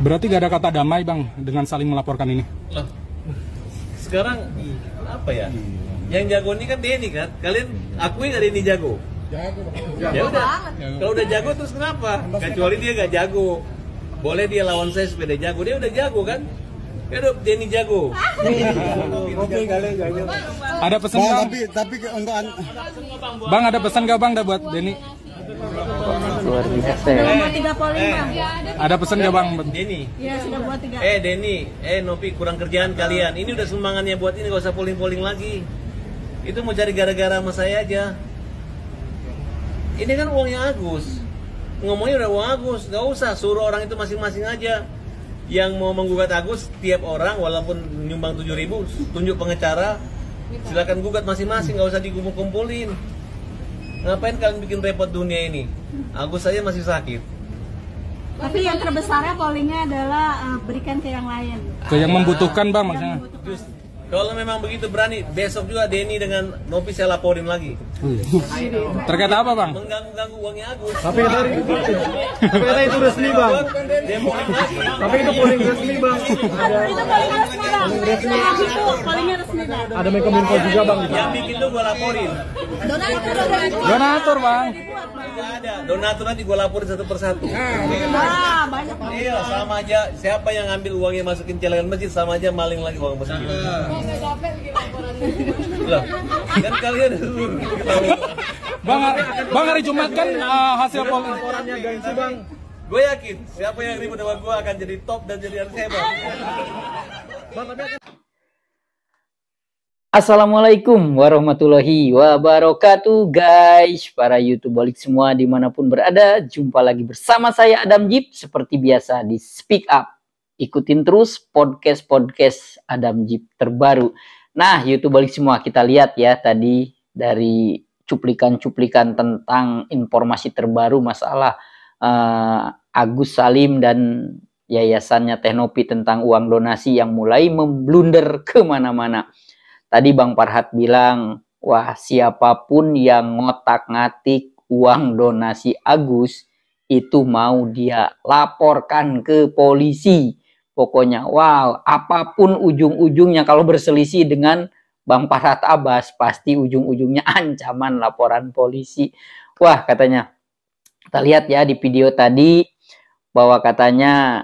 Berarti gak ada kata damai Bang dengan saling melaporkan ini? Loh, sekarang apa ya? Yang jago ini kan Denny kan? Kalian akui gak Denny jago? Ya udah, kalau udah jago terus kenapa? Kecuali dia gak jago. Boleh dia lawan saya supaya dia jago. Dia udah jago kan? Ya udah Denny jago. Ada pesan Bang? Tapi untuk Bang ada pesan gak Bang buat Denny? Luar biasa ya. Buat 3 polling Bang. Ada pesan gak Bang? Denny. Iya sudah buat 3. Denny, Nopi kurang kerjaan kalian. Ini udah sumbangannya buat ini, gak usah polling-polling lagi. Itu mau cari gara-gara sama saya aja. Ini kan uangnya Agus. Ngomongnya udah uang Agus, gak usah suruh orang itu masing-masing aja. Yang mau menggugat Agus, tiap orang walaupun nyumbang 7.000, tunjuk pengacara, silakan gugat masing-masing, gak usah dikumpul-kumpulin. Ngapain kalian bikin repot dunia ini? Agus saja masih sakit. Tapi yang terbesarnya pollingnya adalah berikan ke yang lain. Ke yang membutuhkan Bang maksudnya? Kalau memang begitu berani, besok juga Denny dengan Nopi saya laporin lagi. Terkait apa Bang? Mengganggu uangnya Agus. tapi itu resmi Bang. Dia polling lagi. Tapi itu polling resmi Bang. Itu polling resmi Bang. Itu pollingnya resmi Bang. Ada Menkominfo juga Bang. Yang bikin tuh gue laporin. Donatur Bang. Nggak ada. Donatur nanti gue laporin satu persatu. Banyak Bang. Iya, sama aja. Siapa yang ngambil uangnya masukin celengan masjid, sama aja maling lagi uang masjid. Loh, kan kalian Bang hari Jumat kan hasil polling. Laporannya gengsi Bang. gue yakin siapa yang ribut sama gue akan jadi top dan jadi artis hebat. Assalamualaikum warahmatullahi wabarakatuh guys, para YouTubeolik semua dimanapun berada. Jumpa lagi bersama saya Adam Jeep seperti biasa di Speak Up. Ikutin terus podcast Adam Jeep terbaru. Nah YouTubeolik semua, kita lihat ya tadi dari cuplikan-cuplikan tentang informasi terbaru masalah Agus Salim dan yayasannya Teh Nopi tentang uang donasi yang mulai memblunder kemana-mana. Tadi Bang Farhat bilang, wah siapapun yang ngotak-ngatik uang donasi Agus, itu mau dia laporkan ke polisi. Pokoknya wow, apapun ujung-ujungnya kalau berselisih dengan Bang Farhat Abbas, pasti ujung-ujungnya ancaman laporan polisi. Wah katanya, kita lihat ya di video tadi, bahwa katanya,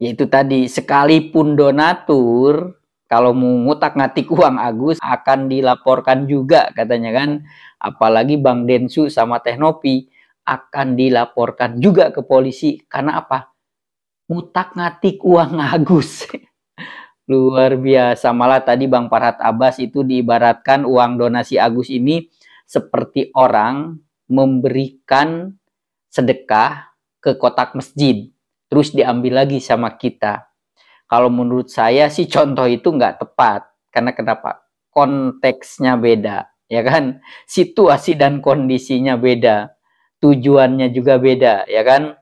yaitu tadi, sekalipun donatur, kalau mau ngutak-ngatik uang Agus akan dilaporkan juga katanya kan. Apalagi Bang Densu sama Teh Nopi akan dilaporkan juga ke polisi. Karena apa? Ngutak-ngatik uang Agus. Luar biasa. Malah tadi Bang Farhat Abbas itu diibaratkan uang donasi Agus ini seperti orang memberikan sedekah ke kotak masjid. Terus diambil lagi sama kita. Kalau menurut saya sih contoh itu nggak tepat. Karena kenapa? Konteksnya beda. Ya kan? Situasi dan kondisinya beda. Tujuannya juga beda. Ya kan?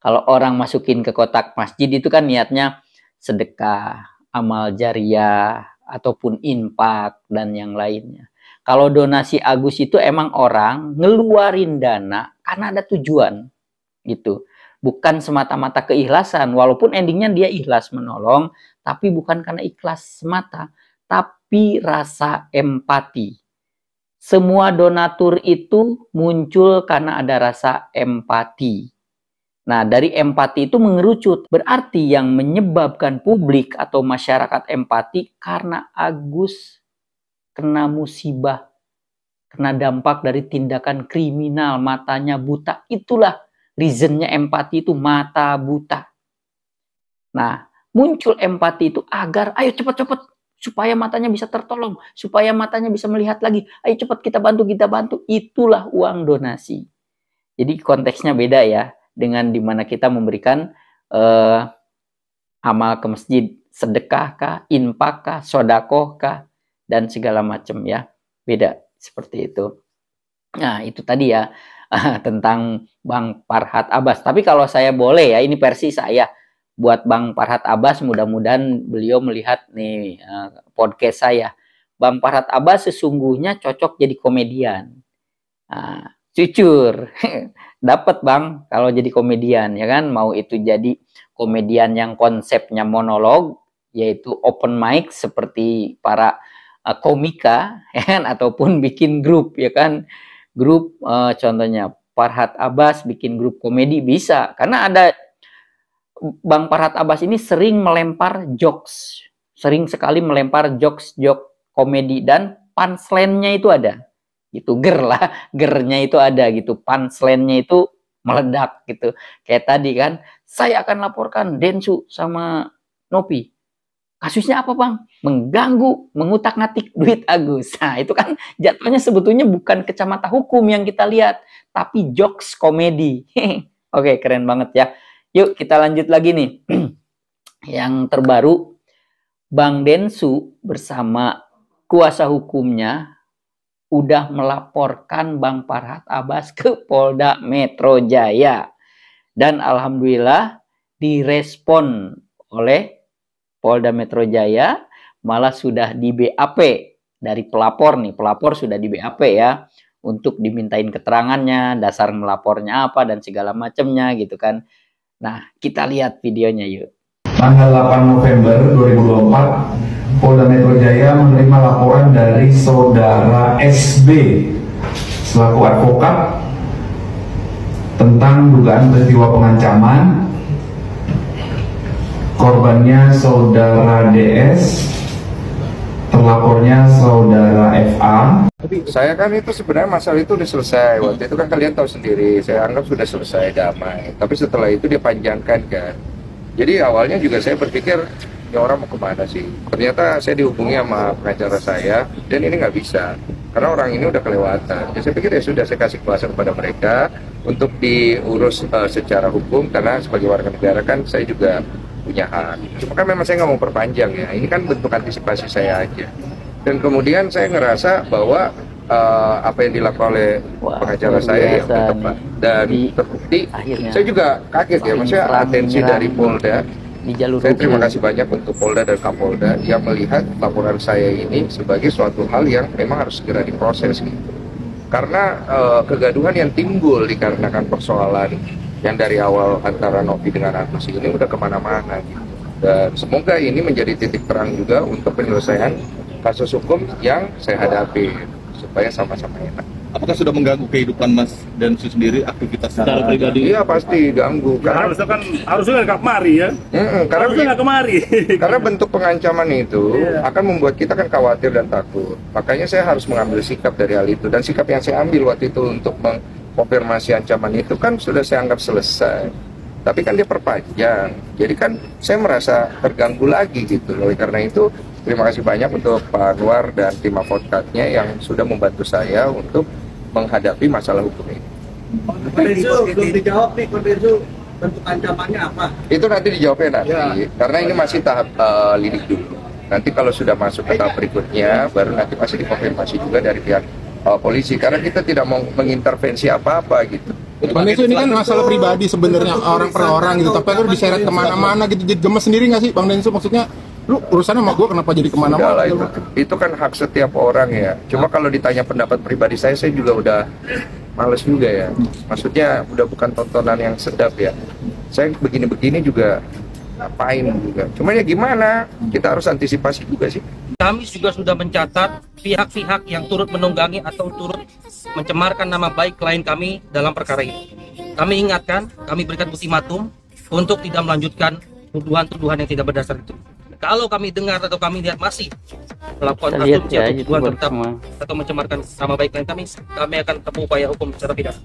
Kalau orang masukin ke kotak masjid itu kan niatnya sedekah, amal jariah, ataupun infak, dan yang lainnya. Kalau donasi Agus itu emang orang ngeluarin dana karena ada tujuan. Gitu. Bukan semata-mata keikhlasan, walaupun endingnya dia ikhlas menolong, tapi bukan karena ikhlas semata, tapi rasa empati. Semua donatur itu muncul karena ada rasa empati. Nah, dari empati itu mengerucut, berarti yang menyebabkan publik atau masyarakat empati karena Agus kena musibah, kena dampak dari tindakan kriminal, matanya buta, itulah reasonnya empati itu, mata buta. Nah, muncul empati itu agar, ayo cepat-cepat, supaya matanya bisa tertolong, supaya matanya bisa melihat lagi, ayo cepat kita bantu. Itulah uang donasi. Jadi konteksnya beda ya, dengan dimana kita memberikan amal ke masjid, sedekah kah, infak kah, sodakoh kah, dan segala macam ya. Beda seperti itu. Nah, itu tadi ya. Tentang Bang Farhat Abbas. Tapi kalau saya boleh ya, ini versi saya buat Bang Farhat Abbas, mudah-mudahan beliau melihat nih podcast saya. Bang Farhat Abbas sesungguhnya cocok jadi komedian. Jujur. dapat Bang kalau jadi komedian ya kan, mau itu jadi komedian yang konsepnya monolog yaitu open mic seperti para komika ya kan, ataupun bikin grup ya kan, grup contohnya Farhat Abbas bikin grup komedi bisa, karena ada Bang Farhat Abbas ini sering melempar jokes, sering sekali melempar jokes komedi, dan punchline-nya itu ada gitu, gernya itu ada gitu, punchline-nya itu meledak gitu. Kayak tadi kan, saya akan laporkan Densu sama Nopi. Kasusnya apa Bang? Mengganggu, mengutak-ngatik duit Agus. Nah itu kan jatuhnya sebetulnya bukan kacamata hukum yang kita lihat, tapi jokes komedi. Oke, keren banget ya. Yuk kita lanjut lagi nih. Yang terbaru, Bang Densu bersama kuasa hukumnya udah melaporkan Bang Farhat Abbas ke Polda Metro Jaya. Dan alhamdulillah direspon oleh Polda Metro Jaya, malah sudah di BAP dari pelapor nih. Pelapor sudah di BAP ya, untuk dimintain keterangannya, dasar melapornya apa dan segala macamnya gitu kan. Nah, kita lihat videonya yuk. Tanggal 8 November 2024, Polda Metro Jaya menerima laporan dari Saudara SB selaku advokat tentang dugaan peristiwa pengancaman. Korbannya Saudara DS, terlapornya Saudara FA. Saya kan itu sebenarnya masalah itu udah selesai. Waktu itu kan kalian tahu sendiri, saya anggap sudah selesai, damai. Tapi setelah itu dia panjangkan kan. Jadi awalnya juga saya berpikir, ini orang mau kemana sih? Ternyata saya dihubungi sama pengacara saya, dan ini nggak bisa. Karena orang ini udah kelewatan. Jadi saya pikir ya sudah, saya kasih kuasa kepada mereka untuk diurus secara hukum. Karena sebagai warga negara kan saya juga punya hak. Cuma kan memang saya nggak mau perpanjang ya. Ini kan bentuk antisipasi saya aja. Dan kemudian saya ngerasa bahwa apa yang dilakukan oleh pengacara saya ya tepat dan terbukti. Saya juga kaget ya, maksudnya atensi dari Polda. Saya terima kasih banyak untuk Polda dan Kapolda yang melihat laporan saya ini sebagai suatu hal yang memang harus segera diproses gitu. Karena kegaduhan yang timbul dikarenakan persoalan yang dari awal antara Novi dengan Agus ini udah kemana-mana gitu. Dan semoga ini menjadi titik terang juga untuk penyelesaian kasus hukum yang saya hadapi supaya sama-sama enak. Apakah sudah mengganggu kehidupan Mas Densu sendiri, aktivitas secara pribadi? Iya pasti ganggu. Karena harusnya nggak kemari ya. Karena nggak kemari. Karena bentuk pengancaman itu akan membuat kita kan khawatir dan takut. Makanya saya harus mengambil sikap dari hal itu, dan sikap yang saya ambil waktu itu untuk mengkonfirmasi ancaman itu kan sudah saya anggap selesai. Tapi kan dia perpanjang, jadi kan saya merasa terganggu lagi gitu. Oleh karena itu, terima kasih banyak untuk Pak Anwar dan tim advokatnya yang sudah membantu saya untuk menghadapi masalah hukum ini. Belum dijawab nih, bentuk ancamannya apa? Itu nanti dijawabnya nanti, karena ini masih tahap lidik dulu. Nanti kalau sudah masuk ke tahap berikutnya, baru nanti masih dikonfirmasi juga dari pihak polisi, karena kita tidak mau mengintervensi apa-apa gitu. Bang Densu, ini kan masalah pribadi sebenarnya orang per orang gitu, tapi lu diseret kemana-mana gitu, jadi gemes sendiri nggak sih Bang Densu? Maksudnya lu urusannya sama gue kenapa jadi kemana-mana? Itu kan hak setiap orang ya. Cuma kalau ditanya pendapat pribadi saya juga udah males juga ya. Maksudnya udah bukan tontonan yang sedap ya. Saya begini-begini juga ngapain juga. Cuma ya gimana, kita harus antisipasi juga sih. Kami juga sudah mencatat pihak-pihak yang turut menunggangi atau turut mencemarkan nama baik klien kami dalam perkara ini. Kami ingatkan, kami berikan ultimatum untuk tidak melanjutkan tuduhan-tuduhan yang tidak berdasar itu. Kalau kami dengar atau kami lihat masih melakukan asumsi atau tuduhan tetap atau mencemarkan nama baik klien kami akan tempuh upaya hukum secara pidana.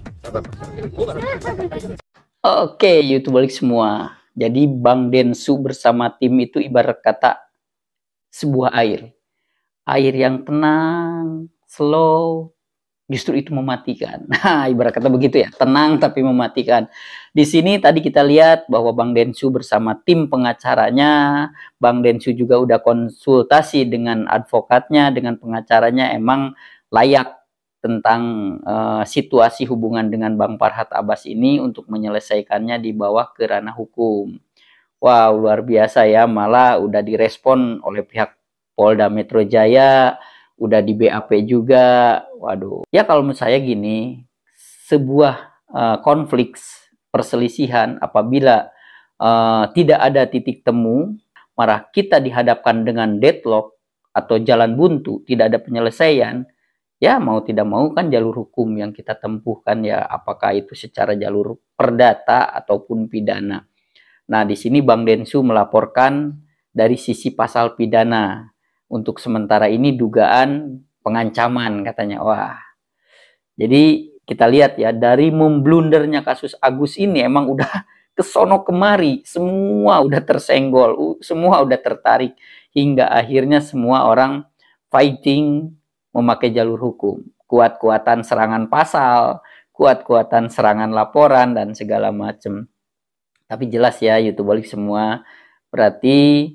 Oke, YouTuber semua. Jadi Bang Densu bersama tim itu ibarat kata sebuah air. Air yang tenang, slow, justru itu mematikan. Nah, ibarat kata begitu ya, tenang tapi mematikan. Di sini tadi kita lihat bahwa Bang Densu bersama tim pengacaranya, Bang Densu juga udah konsultasi dengan advokatnya, dengan pengacaranya, emang layak tentang situasi hubungan dengan Bang Farhat Abbas ini untuk menyelesaikannya di bawah ke ranah hukum. Wow, luar biasa ya, malah udah direspon oleh pihak Polda Metro Jaya, udah di BAP juga. Waduh, ya kalau menurut saya gini, sebuah konflik, perselisihan, apabila tidak ada titik temu, malah kita dihadapkan dengan deadlock atau jalan buntu, tidak ada penyelesaian, ya mau tidak mau kan jalur hukum yang kita tempuhkan, ya apakah itu secara jalur perdata ataupun pidana. Nah, di sini Bang Densu melaporkan dari sisi pasal pidana. Untuk sementara ini dugaan pengancaman katanya. Wah. Jadi kita lihat ya, dari memblundernya kasus Agus ini emang udah kesono kemari, semua udah tersenggol, semua udah tertarik, hingga akhirnya semua orang fighting memakai jalur hukum, kuat-kuatan serangan pasal, kuat-kuatan serangan laporan dan segala macam. Tapi jelas ya YouTubeolik semua, berarti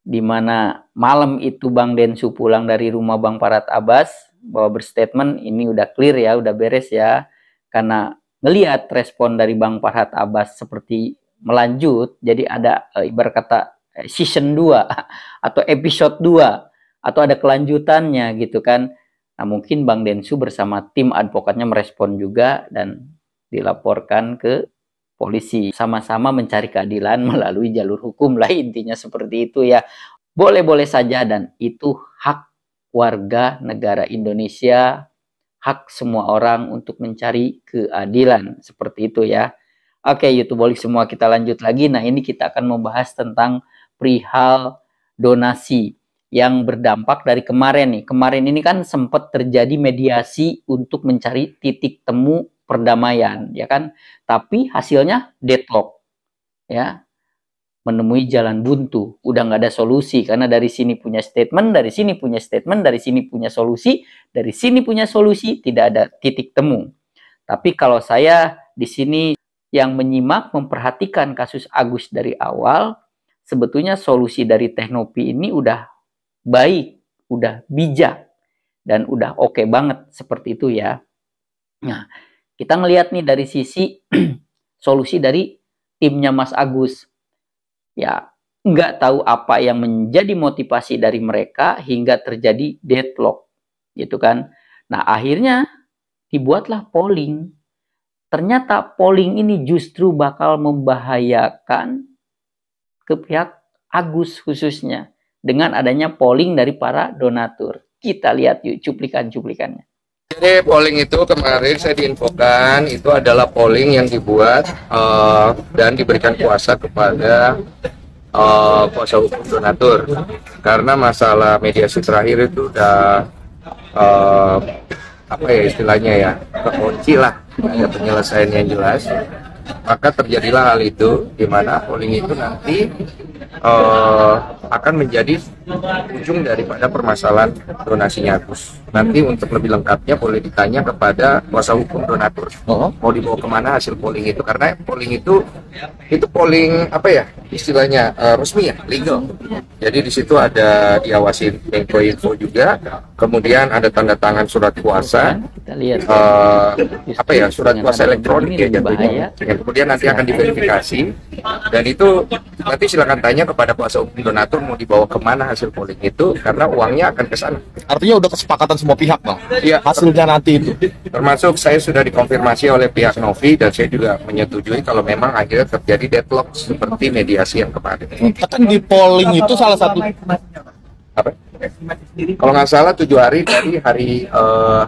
di mana malam itu Bang Densu pulang dari rumah Bang Farhad Abbas bahwa berstatement ini udah clear ya, udah beres ya, karena ngelihat respon dari Bang Farhad Abbas seperti melanjut, jadi ada ibarat kata season 2 atau episode 2 atau ada kelanjutannya gitu kan. Nah, mungkin Bang Densu bersama tim advokatnya merespon juga dan dilaporkan ke polisi, sama-sama mencari keadilan melalui jalur hukum lah, intinya seperti itu ya. Boleh-boleh saja, dan itu hak warga negara Indonesia, hak semua orang untuk mencari keadilan, seperti itu ya. Oke, YouTubeolik semua, kita lanjut lagi. Nah, ini kita akan membahas tentang perihal donasi yang berdampak dari kemarin nih. Kemarin ini kan sempat terjadi mediasi untuk mencari titik temu perdamaian, ya kan? Tapi hasilnya deadlock, ya, menemui jalan buntu. Udah nggak ada solusi karena dari sini punya statement, dari sini punya statement, dari sini punya solusi, dari sini punya solusi, tidak ada titik temu. Tapi kalau saya di sini yang menyimak, memperhatikan kasus Agus dari awal, sebetulnya solusi dari Teknopi ini udah baik, udah bijak, dan udah oke banget seperti itu ya. Nah, kita ngelihat nih dari sisi solusi dari timnya Mas Agus. Ya, nggak tahu apa yang menjadi motivasi dari mereka hingga terjadi deadlock, gitu kan. Nah, akhirnya dibuatlah polling. Ternyata polling ini justru bakal membahayakan ke pihak Agus khususnya dengan adanya polling dari para donatur. Kita lihat yuk cuplikan-cuplikannya. Jadi polling itu kemarin saya diinfokan itu adalah polling yang dibuat dan diberikan kuasa kepada kuasa hukum donatur, karena masalah mediasi terakhir itu udah apa ya istilahnya ya, kekunci lah, ada penyelesaian yang jelas. Maka terjadilah hal itu di mana polling itu nanti akan menjadi ujung daripada permasalahan donasinya Agus. Nanti untuk lebih lengkapnya boleh ditanya kepada kuasa hukum donatur. Mau dibawa kemana hasil polling itu? Karena polling itu polling apa ya istilahnya resmi ya, legal. Jadi di situ ada diawasin Menkominfo juga. Kemudian ada tanda tangan surat kuasa. Kita lihat apa ya, surat kuasa elektronik ya jatuhnya. Kemudian nanti akan diverifikasi, dan itu nanti silakan tanya kepada kuasa hukum donatur mau dibawa kemana hasil polling itu, karena uangnya akan ke sana. Artinya udah kesepakatan semua pihak, Bang? Iya, hasilnya nanti itu. Termasuk saya sudah dikonfirmasi oleh pihak Novi, dan saya juga menyetujui kalau memang akhirnya terjadi deadlock seperti mediasi yang kemarin. Kan di polling itu salah satu apa? Kalau nggak salah 7 hari dari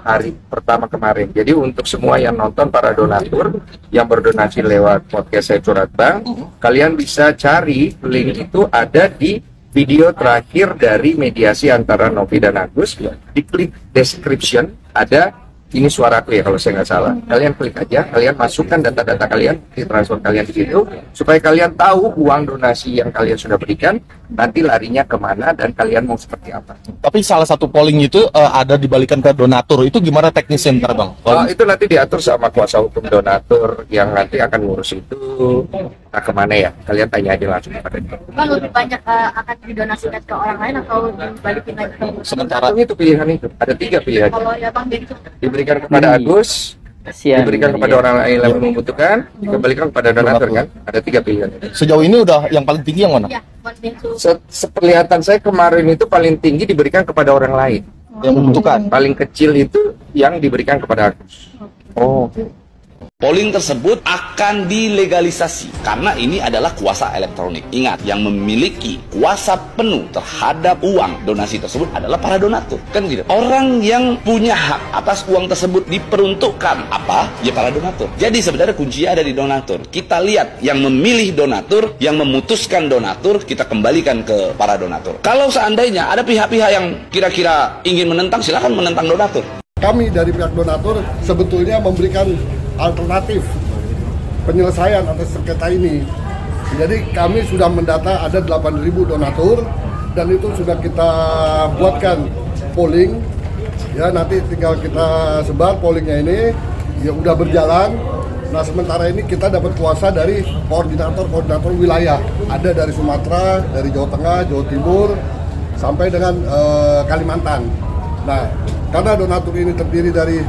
hari pertama kemarin. Jadi untuk semua yang nonton, para donatur yang berdonasi lewat podcast saya Curhat Bang, kalian bisa cari link itu ada di video terakhir dari mediasi antara Novi dan Agus. Diklik description, ada ini suaraku ya kalau saya nggak salah. Kalian klik aja, kalian masukkan data-data kalian, ditransfer kalian di situ, supaya kalian tahu uang donasi yang kalian sudah berikan nanti larinya kemana dan kalian mau seperti apa. Tapi salah satu polling itu ada dibalikan ke donatur. Itu gimana teknisnya ntar, Bang? Itu nanti diatur sama kuasa hukum donatur yang nanti akan ngurus itu. Nah, kemana ya? Kalian tanya aja langsung kepada dia. Bang, lebih banyak akan didonasikan ke orang lain atau dibalikin lagi ke Sementara itu pilihan itu ada 3 pilihan. kalau ya Bang Densu Diberikan kepada Agus, diberikan kepada orang lain yang membutuhkan, dikembalikan kepada donatur kan? Ada 3 pilihan. sejauh ini udah yang paling tinggi yang mana? ya Bang Densu Sepenglihatan saya kemarin itu paling tinggi diberikan kepada orang lain. Yang membutuhkan. Paling kecil itu yang diberikan kepada Agus. Oh. Polling tersebut akan dilegalisasi karena ini adalah kuasa elektronik. Ingat, yang memiliki kuasa penuh terhadap uang donasi tersebut adalah para donatur. Kan gitu. Orang yang punya hak atas uang tersebut diperuntukkan apa? Ya para donatur. Jadi sebenarnya kuncinya ada di donatur. Kita lihat yang memilih donatur, yang memutuskan donatur, kita kembalikan ke para donatur. Kalau seandainya ada pihak-pihak yang kira-kira ingin menentang, silakan menentang donatur. Kami dari pihak donatur sebetulnya memberikan alternatif penyelesaian atas sengketa ini. Jadi kami sudah mendata ada 8.000 donatur dan itu sudah kita buatkan polling. Ya nanti tinggal kita sebar pollingnya ini, ya udah berjalan. Nah sementara ini kita dapat kuasa dari koordinator wilayah. Ada dari Sumatera, dari Jawa Tengah, Jawa Timur, sampai dengan Kalimantan. Nah karena donatur ini terdiri dari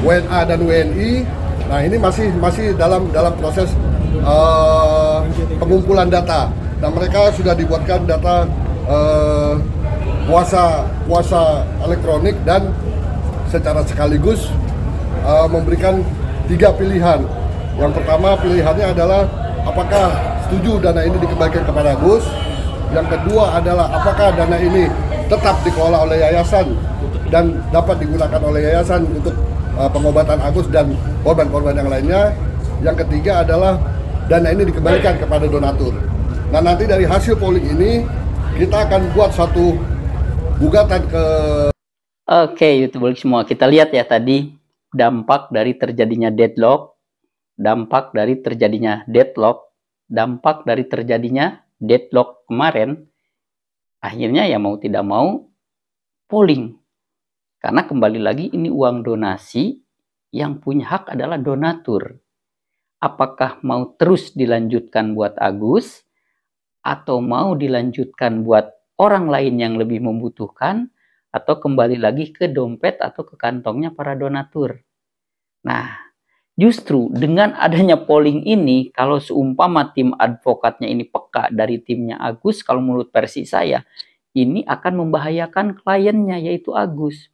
WNA dan WNI, nah ini masih dalam proses pengumpulan data. Dan mereka sudah dibuatkan data puasa elektronik dan secara sekaligus memberikan 3 pilihan. Yang pertama pilihannya adalah apakah setuju dana ini dikembalikan kepada Agus. Yang kedua adalah apakah dana ini tetap dikelola oleh yayasan dan dapat digunakan oleh yayasan untuk pengobatan Agus dan korban-korban yang lainnya. Yang ketiga adalah dana ini dikembalikan kepada donatur. Nah nanti dari hasil polling ini kita akan buat satu gugatan ke... Oke, YouTuber semua, kita lihat ya tadi dampak dari terjadinya deadlock, dampak dari terjadinya deadlock kemarin. Akhirnya ya mau tidak mau polling. Karena kembali lagi ini uang donasi, yang punya hak adalah donatur. Apakah mau terus dilanjutkan buat Agus, atau mau dilanjutkan buat orang lain yang lebih membutuhkan, atau kembali lagi ke dompet atau ke kantongnya para donatur. Nah, justru dengan adanya polling ini, kalau seumpama tim advokatnya ini peka dari timnya Agus, kalau menurut versi saya, ini akan membahayakan kliennya yaitu Agus.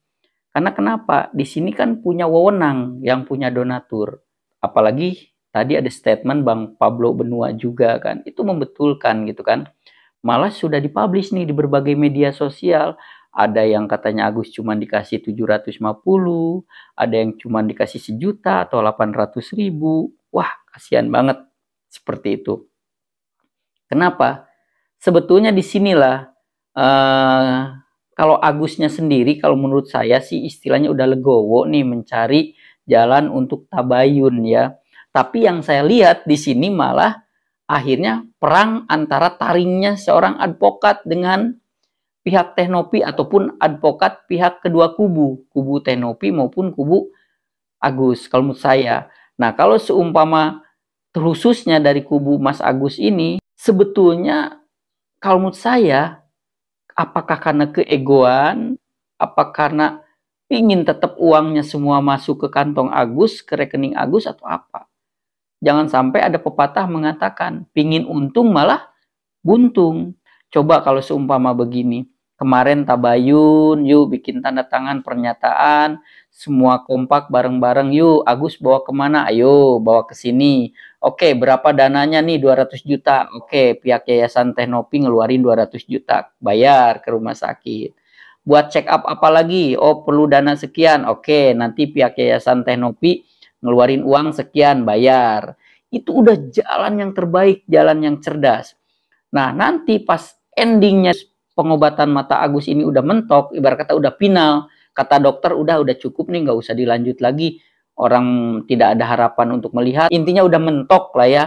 Karena kenapa? Di sini kan punya wewenang yang punya donatur. Apalagi tadi ada statement Bang Pablo Benua juga kan. Itu membetulkan gitu kan. Malah sudah dipublish nih di berbagai media sosial. Ada yang katanya Agus cuma dikasih 750, ada yang cuma dikasih 1 juta atau 800.000. Wah, kasihan banget seperti itu. Kenapa? Sebetulnya disinilah kalau Agusnya sendiri, kalau menurut saya sih istilahnya udah legowo nih mencari jalan untuk tabayun ya. Tapi yang saya lihat di sini malah akhirnya perang antara taringnya seorang advokat dengan pihak Teknopi ataupun advokat pihak kedua kubu Teknopi maupun kubu Agus kalau menurut saya. Nah, kalau seumpama khususnya dari kubu Mas Agus ini, sebetulnya kalau menurut saya, apakah karena keegoan, apa karena ingin tetap uangnya semua masuk ke kantong Agus, ke rekening Agus, atau apa? Jangan sampai ada pepatah mengatakan, pingin untung malah buntung. Coba kalau seumpama begini, kemarin tabayun, yuk bikin tanda tangan pernyataan, semua kompak bareng-bareng, yuk Agus bawa kemana? Ayo bawa ke sini. Oke, berapa dananya nih? 200 juta. Oke, pihak Yayasan Teknopi ngeluarin 200 juta. Bayar ke rumah sakit. Buat check up apa lagi? Oh, perlu dana sekian. Oke, nanti pihak Yayasan Teknopi ngeluarin uang sekian, bayar. Itu udah jalan yang terbaik, jalan yang cerdas. Nah, nanti pas endingnya pengobatan mata Agus ini udah mentok, ibarat kata udah final, kata dokter udah cukup nih, nggak usah dilanjut lagi. Orang tidak ada harapan untuk melihat. Intinya udah mentok lah ya.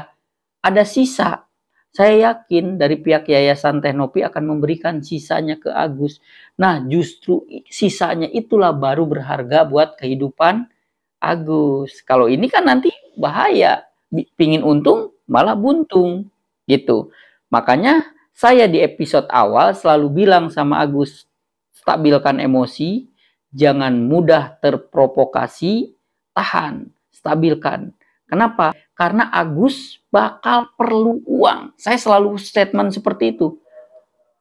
Ada sisa. Saya yakin dari pihak Yayasan Teknopi akan memberikan sisanya ke Agus. Nah, justru sisanya itulah baru berharga buat kehidupan Agus. Kalau ini kan nanti bahaya. Pingin untung malah buntung. Gitu. Makanya saya di episode awal selalu bilang sama Agus, stabilkan emosi, jangan mudah terprovokasi, tahan, stabilkan. Kenapa? Karena Agus bakal perlu uang. Saya selalu statement seperti itu.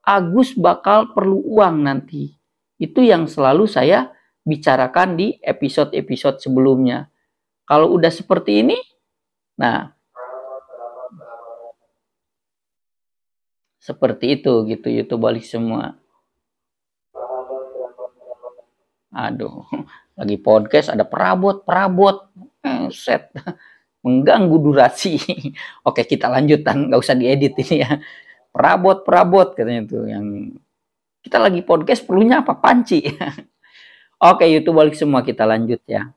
Agus bakal perlu uang nanti. Itu yang selalu saya bicarakan di episode-episode sebelumnya. Kalau udah seperti ini, nah seperti itu gitu YouTube balik semua. Aduh, lagi podcast ada perabot, set mengganggu durasi. Oke, kita lanjutkan, nggak usah diedit ini ya. Perabot katanya tuh, yang kita lagi podcast perlunya apa? Panci. Oke, YouTube balik semua, kita lanjut ya.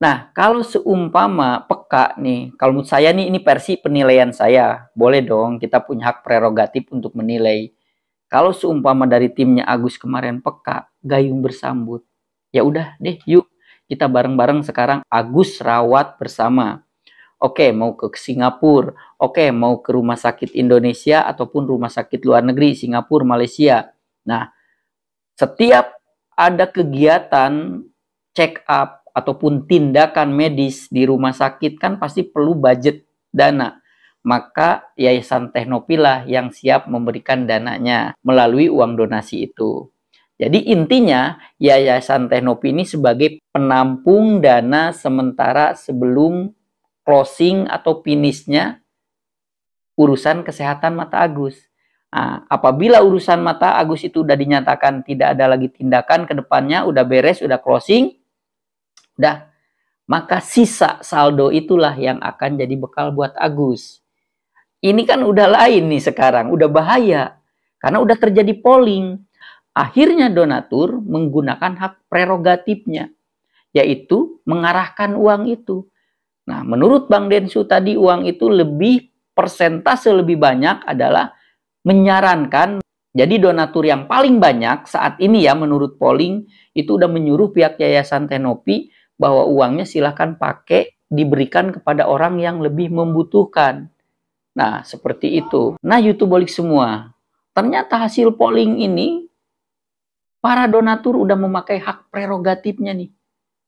Nah, kalau seumpama peka nih, kalau menurut saya nih, ini versi penilaian saya. Boleh dong, kita punya hak prerogatif untuk menilai. Kalau seumpama dari timnya Agus kemarin peka, gayung bersambut. Ya udah deh, yuk kita bareng-bareng sekarang Agus rawat bersama. Oke, mau ke Singapura. Oke, mau ke rumah sakit Indonesia ataupun rumah sakit luar negeri, Singapura, Malaysia. Nah, setiap ada kegiatan check up ataupun tindakan medis di rumah sakit kan pasti perlu budget dana. Maka Yayasan Teknopi lah yang siap memberikan dananya melalui uang donasi itu. Jadi intinya Yayasan Teknopi ini sebagai penampung dana sementara sebelum closing atau finishnya urusan kesehatan mata Agus. Nah, apabila urusan mata Agus itu udah dinyatakan tidak ada lagi tindakan ke depannya, udah beres, udah closing, udah, maka sisa saldo itulah yang akan jadi bekal buat Agus. Ini kan udah lain nih sekarang, udah bahaya. Karena udah terjadi polling. Akhirnya donatur menggunakan hak prerogatifnya, yaitu mengarahkan uang itu. Nah, menurut Bang Densu tadi uang itu persentase lebih banyak adalah menyarankan. Jadi donatur yang paling banyak saat ini ya menurut polling itu udah menyuruh pihak Yayasan Teknopi bahwa uangnya silahkan pakai diberikan kepada orang yang lebih membutuhkan. Nah, seperti itu. Nah, YouTube balik semua. Ternyata hasil polling ini, para donatur udah memakai hak prerogatifnya nih.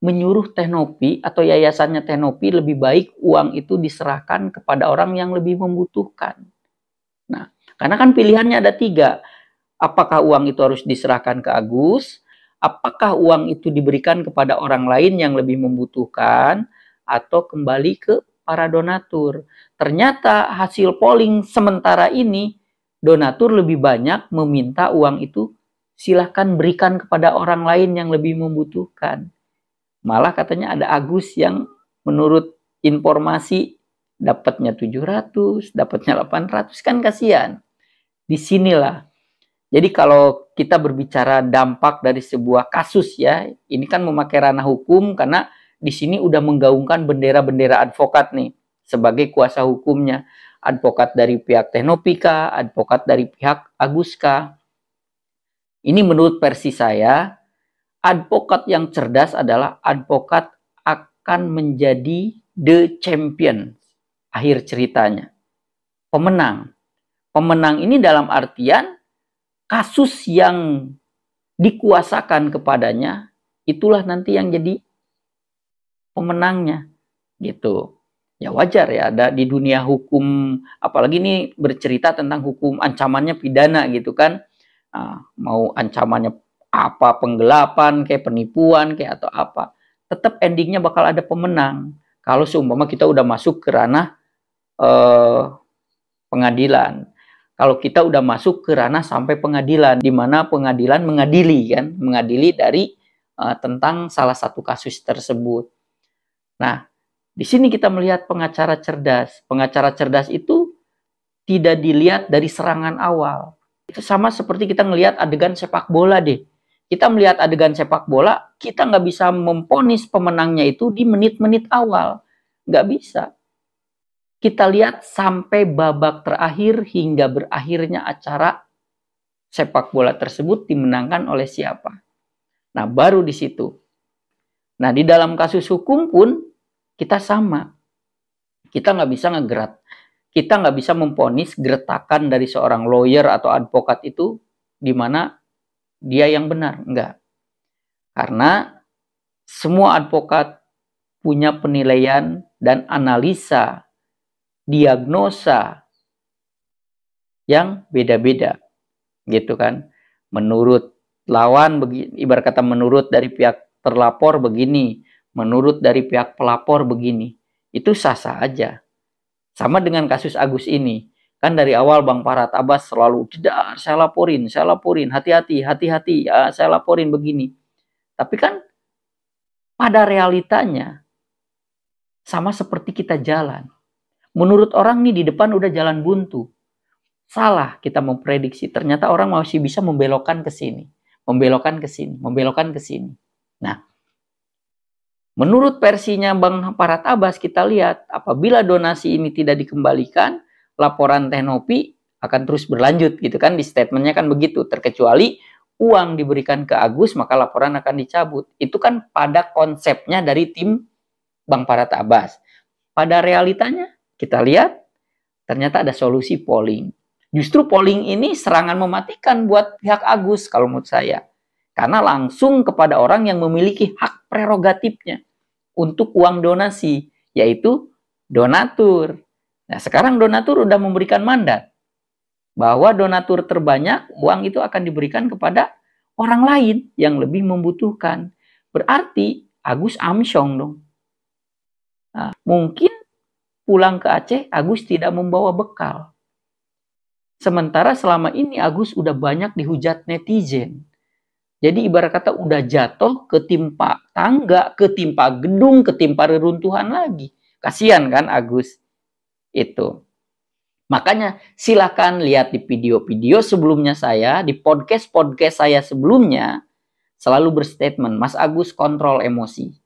Menyuruh Teknopi atau yayasannya Teknopi lebih baik uang itu diserahkan kepada orang yang lebih membutuhkan. Nah, karena kan pilihannya ada 3. Apakah uang itu harus diserahkan ke Agus? Apakah uang itu diberikan kepada orang lain yang lebih membutuhkan? Atau kembali ke para donatur? Ternyata hasil polling sementara ini, donatur lebih banyak meminta uang itu silahkan berikan kepada orang lain yang lebih membutuhkan. Malah katanya ada Agus yang menurut informasi dapatnya 700, dapatnya 800, kan kasihan. Disinilah. Jadi kalau kita berbicara dampak dari sebuah kasus ya, ini kan memakai ranah hukum karena di sini udah menggaungkan bendera-bendera advokat nih sebagai kuasa hukumnya. Advokat dari pihak Teknopi kah, advokat dari pihak Agus kah. Ini menurut versi saya, advokat yang cerdas adalah advokat akan menjadi the champion. Akhir ceritanya. Pemenang. Pemenang ini dalam artian kasus yang dikuasakan kepadanya, itulah nanti yang jadi pemenangnya. Gitu. Ya wajar ya, ada di dunia hukum, apalagi ini bercerita tentang hukum ancamannya pidana gitu kan. Nah, mau ancamannya apa, penggelapan kayak penipuan kayak atau apa, tetap endingnya bakal ada pemenang. Kalau seumpama kita udah masuk ke ranah pengadilan, kalau kita udah masuk ke ranah sampai pengadilan, di mana pengadilan mengadili dari tentang salah satu kasus tersebut. Nah, di sini kita melihat pengacara cerdas. Pengacara cerdas itu tidak dilihat dari serangan awal. Itu sama seperti kita ngelihat adegan sepak bola deh. Kita melihat adegan sepak bola, kita nggak bisa memvonis pemenangnya itu di menit-menit awal. Nggak bisa. Kita lihat sampai babak terakhir hingga berakhirnya acara sepak bola tersebut dimenangkan oleh siapa. Nah, baru di situ. Nah, di dalam kasus hukum pun kita sama. Kita nggak bisa ngegerat. Kita nggak bisa memvonis geretakan dari seorang lawyer atau advokat itu di mana dia yang benar. Enggak. Karena semua advokat punya penilaian dan analisa, diagnosa yang beda-beda. Gitu kan. Menurut lawan, ibarat kata menurut dari pihak terlapor begini. menurut dari pihak pelapor begini, itu sah-sah aja. Sama dengan kasus Agus ini. Kan dari awal Bang Farhad Abbas selalu, tidak, saya laporin, hati-hati, ya, saya laporin begini. Tapi kan pada realitanya sama seperti kita jalan. Menurut orang nih di depan udah jalan buntu. Salah kita memprediksi. Ternyata orang masih bisa membelokkan ke sini. Membelokkan ke sini. Nah, menurut versinya Bang Farhad Abbas kita lihat apabila donasi ini tidak dikembalikan, laporan Teknopi akan terus berlanjut gitu kan, di statementnya kan begitu, terkecuali uang diberikan ke Agus maka laporan akan dicabut. Itu kan pada konsepnya dari tim Bang Farhad Abbas. Pada realitanya kita lihat ternyata ada solusi polling. Justru polling ini serangan mematikan buat pihak Agus kalau menurut saya. Karena langsung kepada orang yang memiliki hak prerogatifnya untuk uang donasi, yaitu donatur. Nah, sekarang donatur udah memberikan mandat bahwa donatur terbanyak uang itu akan diberikan kepada orang lain yang lebih membutuhkan. Berarti Agus amsyong dong. Nah, mungkin pulang ke Aceh Agus tidak membawa bekal. Sementara selama ini Agus udah banyak dihujat netizen. Jadi ibarat kata udah jatuh ketimpa tangga, ketimpa gedung, ketimpa reruntuhan lagi. Kasihan kan Agus. Itu. Makanya silakan lihat di video-video sebelumnya saya, di podcast-podcast saya sebelumnya, selalu berstatement, Mas Agus kontrol emosi.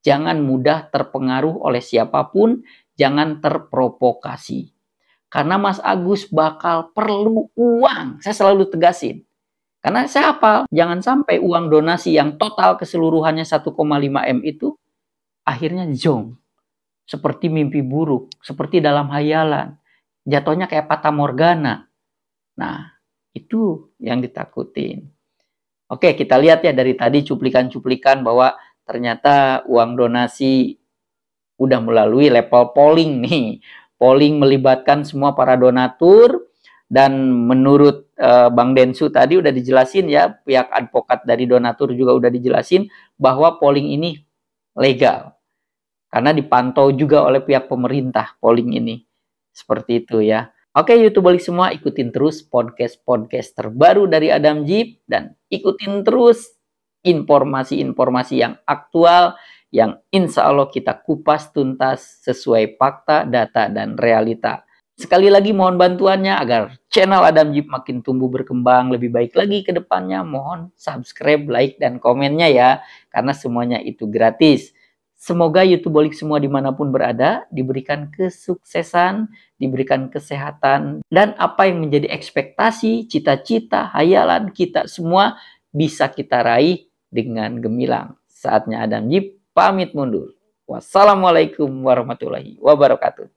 Jangan mudah terpengaruh oleh siapapun, jangan terprovokasi. Karena Mas Agus bakal perlu uang, saya selalu tegasin. Karena saya hafal, jangan sampai uang donasi yang total keseluruhannya 1,5 M itu, akhirnya jong. Seperti mimpi buruk, seperti dalam hayalan. Jatuhnya kayak fata morgana. Nah, itu yang ditakutin. Oke, kita lihat ya dari tadi cuplikan-cuplikan bahwa ternyata uang donasi udah melalui level polling nih. Polling melibatkan semua para donatur. Dan menurut Bang Densu tadi udah dijelasin ya, pihak advokat dari donatur juga udah dijelasin bahwa polling ini legal. Karena dipantau juga oleh pihak pemerintah polling ini. Seperti itu ya. Oke YouTuber semua, ikutin terus podcast-podcast terbaru dari Adam Jeep. Dan ikutin terus informasi-informasi yang aktual. Yang insya Allah kita kupas tuntas sesuai fakta, data, dan realita. Sekali lagi mohon bantuannya agar channel Adam Jeep makin tumbuh berkembang lebih baik lagi ke depannya. Mohon subscribe, like, dan komennya ya. Karena semuanya itu gratis. Semoga YouTuber semua dimanapun berada diberikan kesuksesan, diberikan kesehatan, dan apa yang menjadi ekspektasi, cita-cita, hayalan kita semua bisa kita raih dengan gemilang. Saatnya Adam Jeep pamit mundur. Wassalamualaikum warahmatullahi wabarakatuh.